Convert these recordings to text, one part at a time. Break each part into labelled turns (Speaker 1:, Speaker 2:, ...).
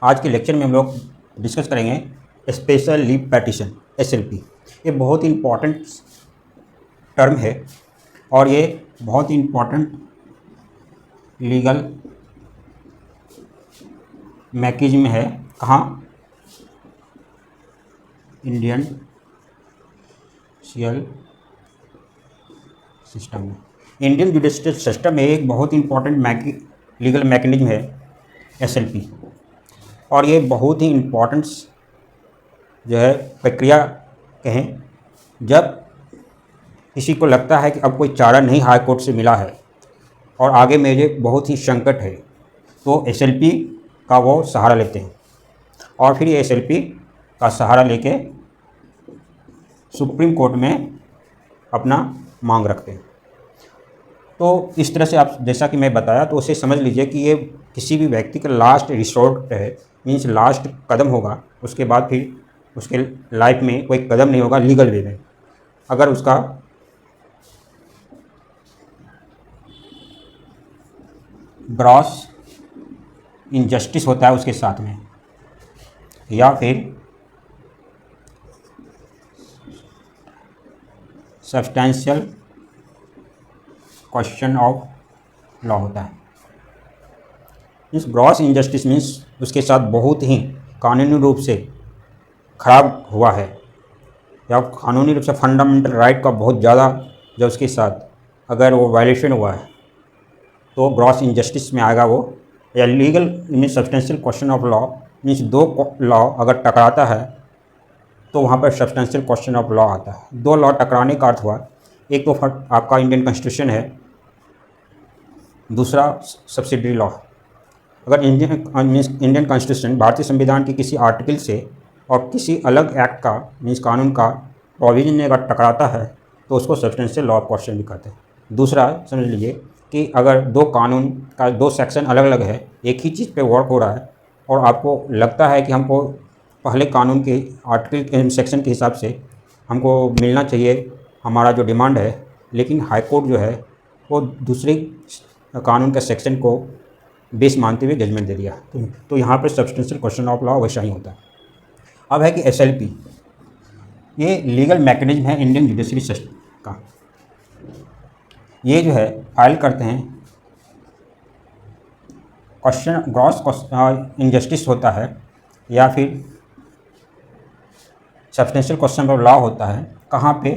Speaker 1: आज के लेक्चर में हम लोग डिस्कस करेंगे स्पेशल लीव पेटिशन एसएलपी। ये बहुत ही इम्पॉर्टेंट टर्म है और ये बहुत ही इम्पॉर्टेंट लीगल मैकेनिज्म है। कहाँ? इंडियन जुडिशियल सिस्टम में। इंडियन जुडिशियल सिस्टम में एक बहुत ही इम्पॉर्टेंट लीगल मैकेनिज्म है एसएलपी, और ये बहुत ही इम्पॉर्टेंट जो है प्रक्रिया कहें, जब किसी को लगता है कि अब कोई चारा नहीं हाई कोर्ट से मिला है और आगे मेरे बहुत ही संकट है, तो एसएलपी का वो सहारा लेते हैं और फिर ये एसएलपी का सहारा लेके सुप्रीम कोर्ट में अपना मांग रखते हैं। तो इस तरह से आप जैसा कि मैं बताया, तो उसे समझ लीजिए कि ये किसी भी व्यक्ति का लास्ट रिसोर्ट है, मीन्स लास्ट कदम होगा। उसके बाद फिर उसके लाइफ में कोई कदम नहीं होगा लीगल वे में। अगर उसका ग्रॉस इनजस्टिस होता है उसके साथ में, या फिर सब्सटेंशियल क्वेश्चन ऑफ लॉ होता है। इस ग्रॉस इनजस्टिस मीन्स उसके साथ बहुत ही कानूनी रूप से खराब हुआ है, या कानूनी रूप से फंडामेंटल राइट का बहुत ज़्यादा जब उसके साथ अगर वो वायलेशन हुआ है तो ग्रॉस इनजस्टिस में आएगा वो। या legal means substantial question of law means दो लॉ अगर टकराता है तो वहाँ पर सब्सटेंशियल क्वेश्चन ऑफ लॉ आता है। दो लॉ टकराने का अर्थ हुआ, एक तो आपका इंडियन कॉन्स्टिट्यूशन है, दूसरा सब्सिडरी लॉ। अगर इंडियन कॉन्स्टिट्यूशन भारतीय संविधान के किसी आर्टिकल से और किसी अलग एक्ट का मीन्स कानून का प्रोविजन अगर टकराता है तो उसको सब्सटेंशियल लॉ क्वेश्चन भी कहते हैं। दूसरा समझ लीजिए कि अगर दो कानून का दो सेक्शन अलग अलग है, एक ही चीज़ पे वर्क हो रहा है और आपको लगता है कि हमको पहले कानून के आर्टिकल के सेक्शन के हिसाब से हमको मिलना चाहिए हमारा जो डिमांड है, लेकिन हाई कोर्ट जो है वो दूसरे कानून के सेक्शन को बेस मानते हुए जजमेंट दे दिया, तो यहाँ पर सब्सटेंशियल क्वेश्चन ऑफ लॉ वैसा ही होता है। अब है कि एसएलपी, ये लीगल मैकेनिज्म है इंडियन जुडिशरी सिस्टम का। ये जो है फाइल करते हैं क्वेश्चन ग्रॉस इनजस्टिस होता है या फिर सब्सटेंशियल क्वेश्चन ऑफ लॉ होता है। कहाँ पे?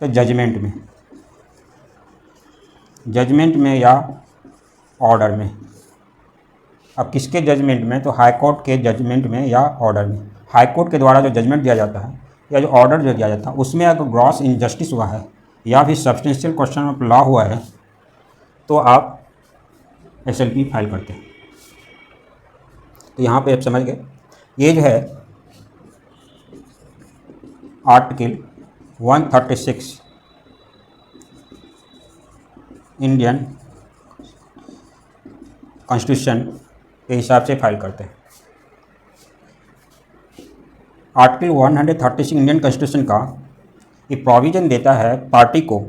Speaker 1: तो जजमेंट में या ऑर्डर में। अब किसके जजमेंट में? तो हाई कोर्ट के जजमेंट में या ऑर्डर में। हाई कोर्ट के द्वारा जो जजमेंट दिया जाता है या जो ऑर्डर जो दिया जाता है उसमें अगर ग्रॉस इनजस्टिस हुआ है या फिर सब्सटेंशियल क्वेश्चन ऑफ लॉ हुआ है तो आप एसएलपी फाइल करते हैं। तो यहाँ पे आप समझ गए, ये जो है आर्टिकल 136 इंडियन कॉन्स्टिट्यूशन के हिसाब से फाइल करते हैं। आर्टिकल 136 इंडियन कॉन्स्टिट्यूशन का ये प्रोविज़न देता है पार्टी को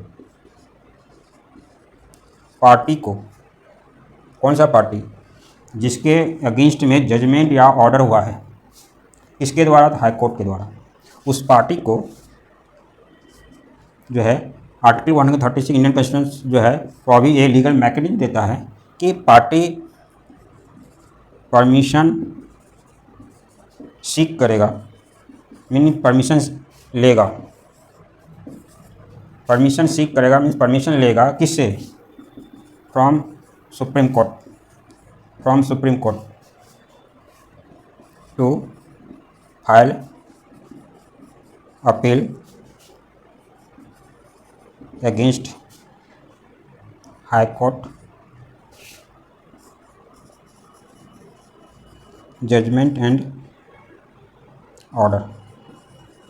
Speaker 1: कौन सा पार्टी? जिसके अगेंस्ट में जजमेंट या ऑर्डर हुआ है, किसके द्वारा? तो हाई कोर्ट के द्वारा। उस पार्टी को जो है आर्टिकल 136 इंडियन कॉन्स्टिट्यूशन जो है प्रोविजन ये लीगल मैकेनिज्म देता है कि पार्टी परमिशन सीक करेगा, मीनिंग परमिशन लेगा। परमिशन सीक करेगा मीन्स परमिशन लेगा किससे? From supreme court to file appeal against high court judgement and order.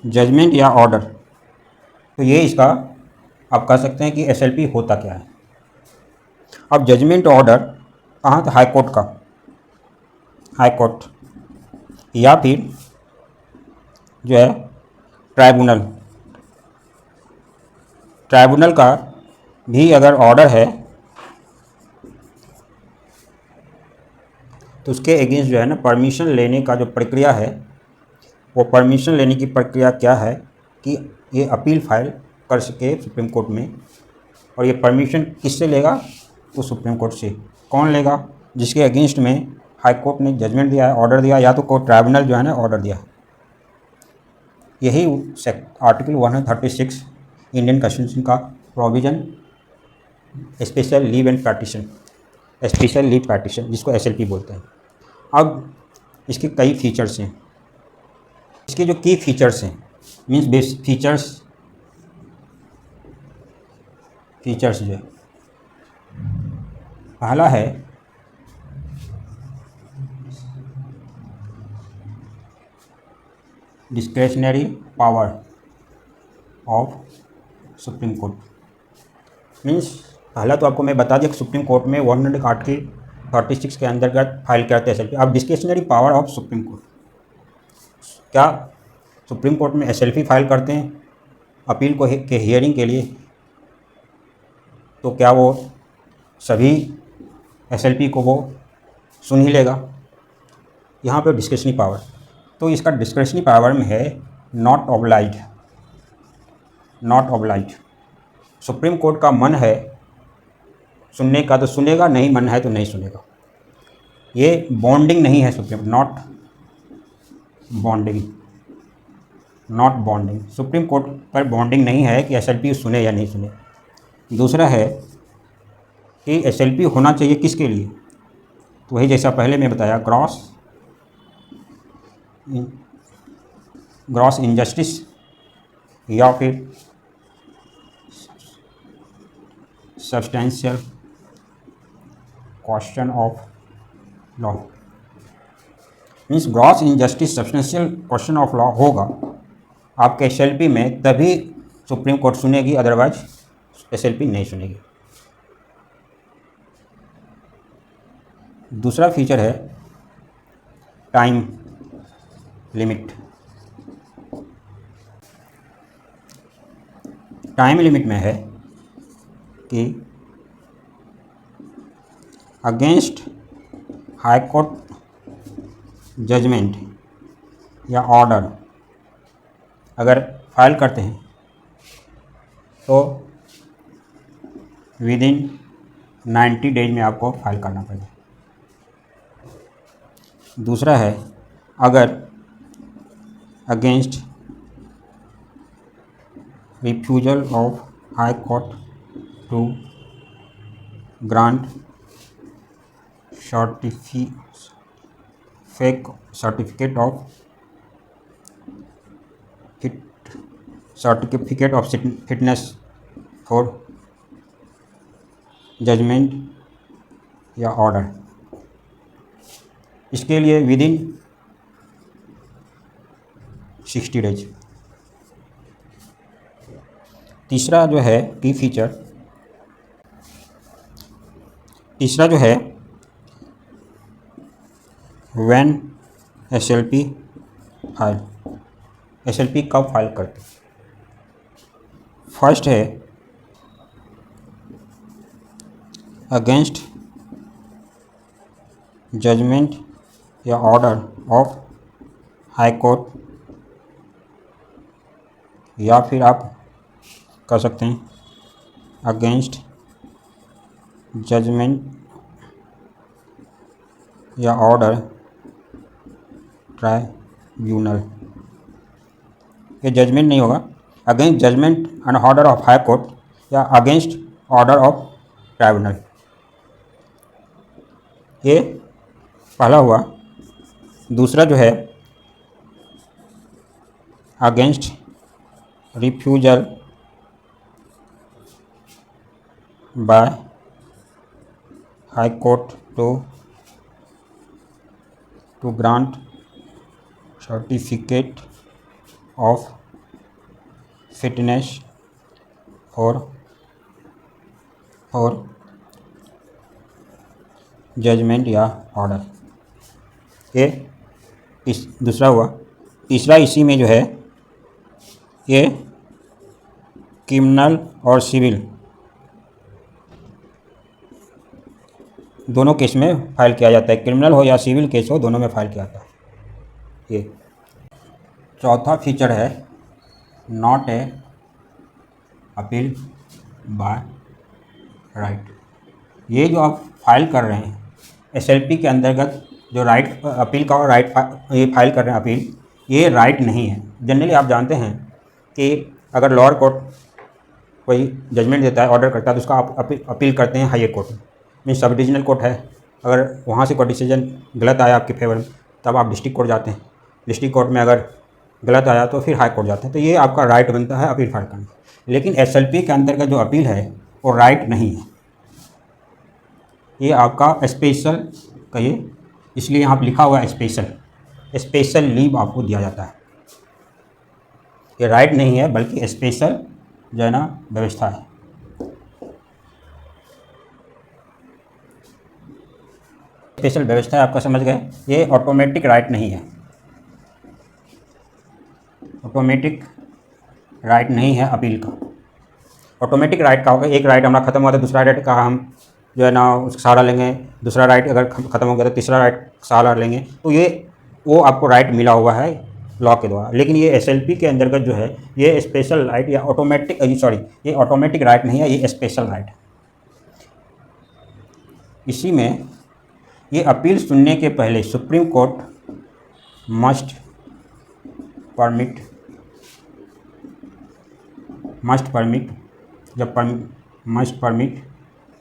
Speaker 1: Judgement या ऑर्डर, तो ये इसका आप कह सकते हैं कि एसएलपी होता क्या है। अब जजमेंट ऑर्डर कहाँ? तो हाई कोर्ट या फिर जो है ट्राइब्यूनल का भी अगर ऑर्डर है तो उसके अगेंस्ट जो है ना परमिशन लेने का जो प्रक्रिया है, वो परमिशन लेने की प्रक्रिया क्या है कि ये अपील फाइल कर सके सुप्रीम कोर्ट में। और ये परमिशन किससे लेगा? तो सुप्रीम कोर्ट से। कौन लेगा? जिसके अगेंस्ट में हाई कोर्ट ने जजमेंट दिया है, ऑर्डर दिया, या तो कोर्ट ट्राइब्यूनल जो है ना ऑर्डर दिया। यही आर्टिकल 136 इंडियन कॉन्स्टिट्यूशन का provision special leave and partition, special leave partition जिसको SLP बोलते हैं। अब इसके कई फीचर्स हैं। इसके जो की फीचर्स हैं मीन्स बेस फीचर्स जो है, पहला है discretionary power of supreme court. Means पहला तो आपको मैं बता दिया कि सुप्रीम कोर्ट में 100 आर्टिकल 36 के अंतर्गत फाइल करते हैं SLP। अब discretionary power of supreme court, क्या सुप्रीम कोर्ट में SLP फाइल करते हैं अपील को के हियरिंग के लिए, तो क्या वो सभी SLP को वो सुन ही लेगा? यहाँ पे डिस्क्रेशनरी पावर, तो इसका डिस्क्रेशनरी पावर में है नॉट ऑब्लाइज्ड। सुप्रीम कोर्ट का मन है सुनने का तो सुनेगा, नहीं मन है तो नहीं सुनेगा। ये बॉन्डिंग नहीं है supreme, not bonding. Supreme court पर बॉन्डिंग नहीं है कि SLP सुने या नहीं सुने। दूसरा है कि SLP होना चाहिए किसके लिए? तो वही जैसा पहले मैं बताया, ग्रॉस इनजस्टिस या फिर substantial question of law. Means gross injustice, substantial question of law होगा आपके SLP में, तभी सुप्रीम कोर्ट सुनेगी, अदरवाइज SLP नहीं सुनेगी। दूसरा फीचर है टाइम लिमिट। टाइम लिमिट में है कि अगेंस्ट हाई कोर्ट जजमेंट या ऑर्डर अगर फाइल करते हैं तो विदिन 90 डेज में आपको फाइल करना पड़ेगा। दूसरा है अगर against refusal of high court to grant certificate of fitness for judgement या ऑर्डर, इसके लिए विदिन 60 डेज। तीसरा जो है की फीचर, तीसरा जो है व्हेन SLP फाइल, SLP कब फाइल करते? फर्स्ट है अगेंस्ट जजमेंट या ऑर्डर ऑफ हाई कोर्ट, या फिर आप कर सकते हैं अगेंस्ट जजमेंट या ऑर्डर ट्राइब्यूनल। ये जजमेंट नहीं होगा, against judgement and order of high court या अगेंस्ट ऑर्डर ऑफ ट्राइब्यूनल। ये पहला हुआ। दूसरा जो है against refusal by high court to grant certificate of fitness for judgement या ऑर्डर। ये दूसरा हुआ। तीसरा इसी में जो है ये क्रिमिनल और सिविल दोनों केस में फाइल किया जाता है, क्रिमिनल हो या सिविल केस हो, दोनों में फाइल किया जाता है। ये चौथा फीचर है not a appeal bye right. ये जो आप फाइल कर रहे हैं एसएलपी के अंतर्गत, जो राइट अपील का राइट ये फाइल कर रहे हैं अपील, ये राइट नहीं है। जनरली आप जानते हैं कि अगर लोअर कोर्ट कोई जजमेंट देता है, ऑर्डर करता है, तो उसका आप अपील करते हैं हाई कोर्ट में। मीन सब डिविजनल कोर्ट है, अगर वहाँ से कोई डिसीजन गलत आया आपके फेवर में, तब आप डिस्ट्रिक्ट कोर्ट जाते हैं। डिस्ट्रिक्ट कोर्ट में अगर गलत आया तो फिर हाई कोर्ट जाते हैं। तो ये आपका राइट बनता है अपील फाइल करने। लेकिन एसएलपी के अंतर्गत जो अपील है वो राइट नहीं है, ये आपका स्पेशल कहिए, इसलिए यहाँ पर लिखा हुआ है स्पेशल लीव आपको दिया जाता है। ये राइट नहीं है बल्कि स्पेशल जो है ना व्यवस्था है। स्पेशल व्यवस्था है, आपका समझ गए। ये ऑटोमेटिक राइट नहीं है, ऑटोमेटिक राइट नहीं है अपील का। ऑटोमेटिक राइट का होगा, एक राइट हमारा खत्म हुआ तो दूसरा राइट का हम जो है ना उसका सहारा लेंगे, दूसरा राइट अगर ख़त्म हो गया तो तीसरा राइट सहारा लेंगे। तो ये वो आपको राइट मिला हुआ है लॉ के द्वारा। लेकिन ये एसएलपी के अंतर्गत जो है ये स्पेशल राइट या ऑटोमेटिक ये ऑटोमेटिक राइट नहीं है, ये स्पेशल राइट है। इसी में ये अपील सुनने के पहले supreme court must permit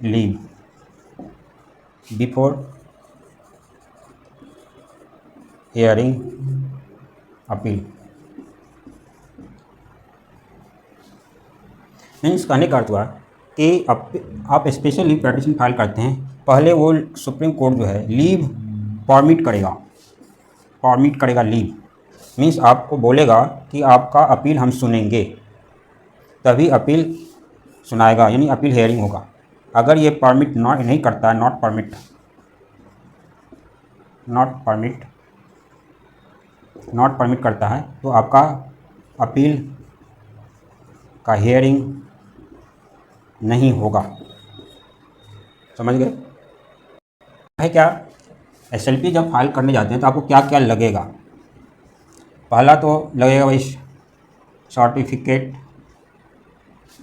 Speaker 1: leave before hearing appeal. Means कहने का अर्थ हुआ कि आप स्पेशल लीव पिटीशन फाइल करते हैं, पहले वो सुप्रीम कोर्ट जो है लीव परमिट करेगा लीव। मीन्स आपको बोलेगा कि आपका अपील हम सुनेंगे, तभी अपील सुनाएगा, यानी अपील हेयरिंग होगा। अगर ये परमिट नहीं करता है, नॉट परमिट करता है, तो आपका अपील का हेयरिंग नहीं होगा। समझ गए है क्या? एसएलपी जब फाइल करने जाते हैं तो आपको क्या क्या लगेगा? पहला तो लगेगा भाई certificate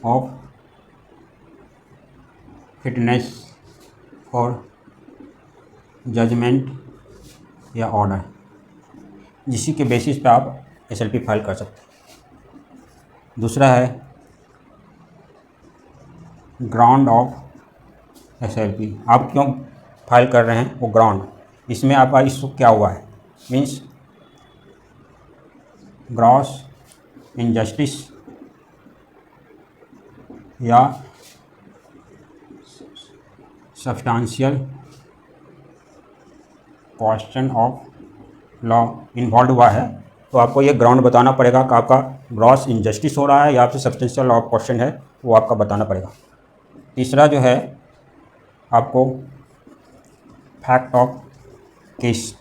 Speaker 1: of fitness for judgement या ऑर्डर, जिसी के बेसिस पे आप एसएलपी फाइल कर सकते हैं। दूसरा है ग्राउंड ऑफ एसएलपी, आप क्यों फाइल कर रहे हैं वो ग्राउंड, इसमें आपका इशू क्या हुआ है। मीन्स ग्रॉस इनजस्टिस या substantial question of law involve हुआ है, तो आपको ये ग्राउंड बताना पड़ेगा कि आपका ग्रॉस इनजस्टिस हो रहा है या आपसे सब्सटेंशियल लॉ क्वेश्चन है, वो आपका बताना पड़ेगा। तीसरा जो है आपको फैक्ट ऑफ केस,